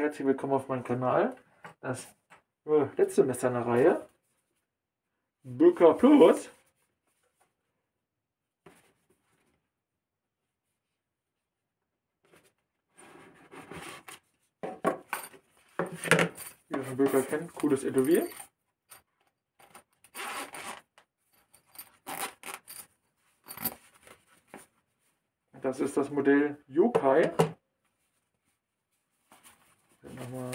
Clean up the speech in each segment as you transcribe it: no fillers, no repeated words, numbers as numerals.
herzlich willkommen auf meinem Kanal. Das letzte Messer in der Reihe, Böker Plus. Wie ihr von Böker kennt, cooles Etui. Das ist das Modell Yokai. Nochmal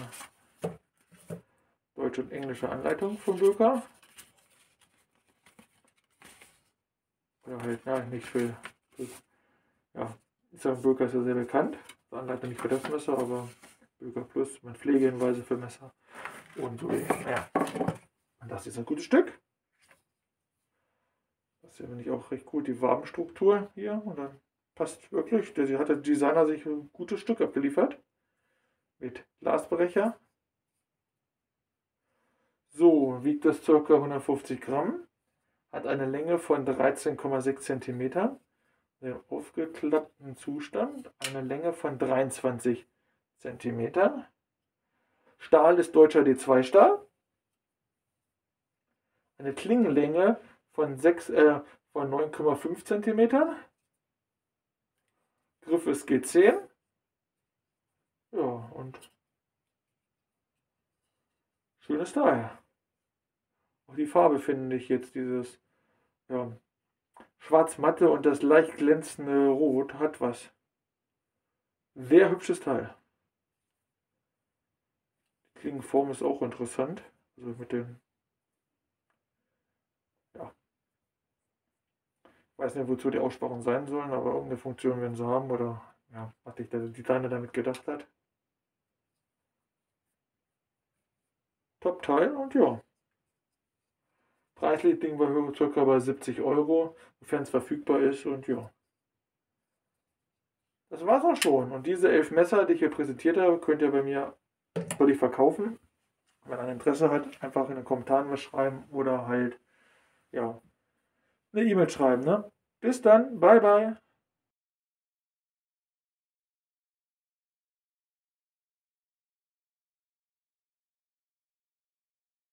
deutsche und englische Anleitung von Böker. Oder halt, ja, nicht für ja, Böker ist ja sehr bekannt. Anleitung nicht für das Messer, aber Böker Plus mit Pflegehinweise für Messer. Und so, ja. Und das ist ein gutes Stück. Das ist ja finde ich auch recht gut, die Wabenstruktur hier. Und dann passt wirklich. Da hat der Designer sich ein gutes Stück abgeliefert. Mit Glasbrecher. So, wiegt das ca. 150 Gramm. Hat eine Länge von 13,6 cm. Im aufgeklappten Zustand eine Länge von 23 cm. Stahl ist deutscher D2 Stahl. Eine Klingenlänge von 9,5 cm. Griff ist G10. Ja, und schönes Teil. Auch die Farbe finde ich jetzt, dieses schwarz-matte und das leicht glänzende Rot hat was. Sehr hübsches Teil. Die Klingenform ist auch interessant. Also mit den, ja, ich weiß nicht, wozu die Aussparungen sein sollen, aber irgendeine Funktion werden sie haben oder ja, was sich der Designer damit gedacht hat. Top-Teil und ja. Preislich liegen wir ca. bei 70 €, sofern es verfügbar ist und ja. Das war's auch schon. Und diese 11 Messer, die ich hier präsentiert habe, könnt ihr bei mir völlig verkaufen. Wenn einer Interesse hat, einfach in den Kommentaren was schreiben oder halt ja eine E-Mail schreiben. Ne? Bis dann, bye bye.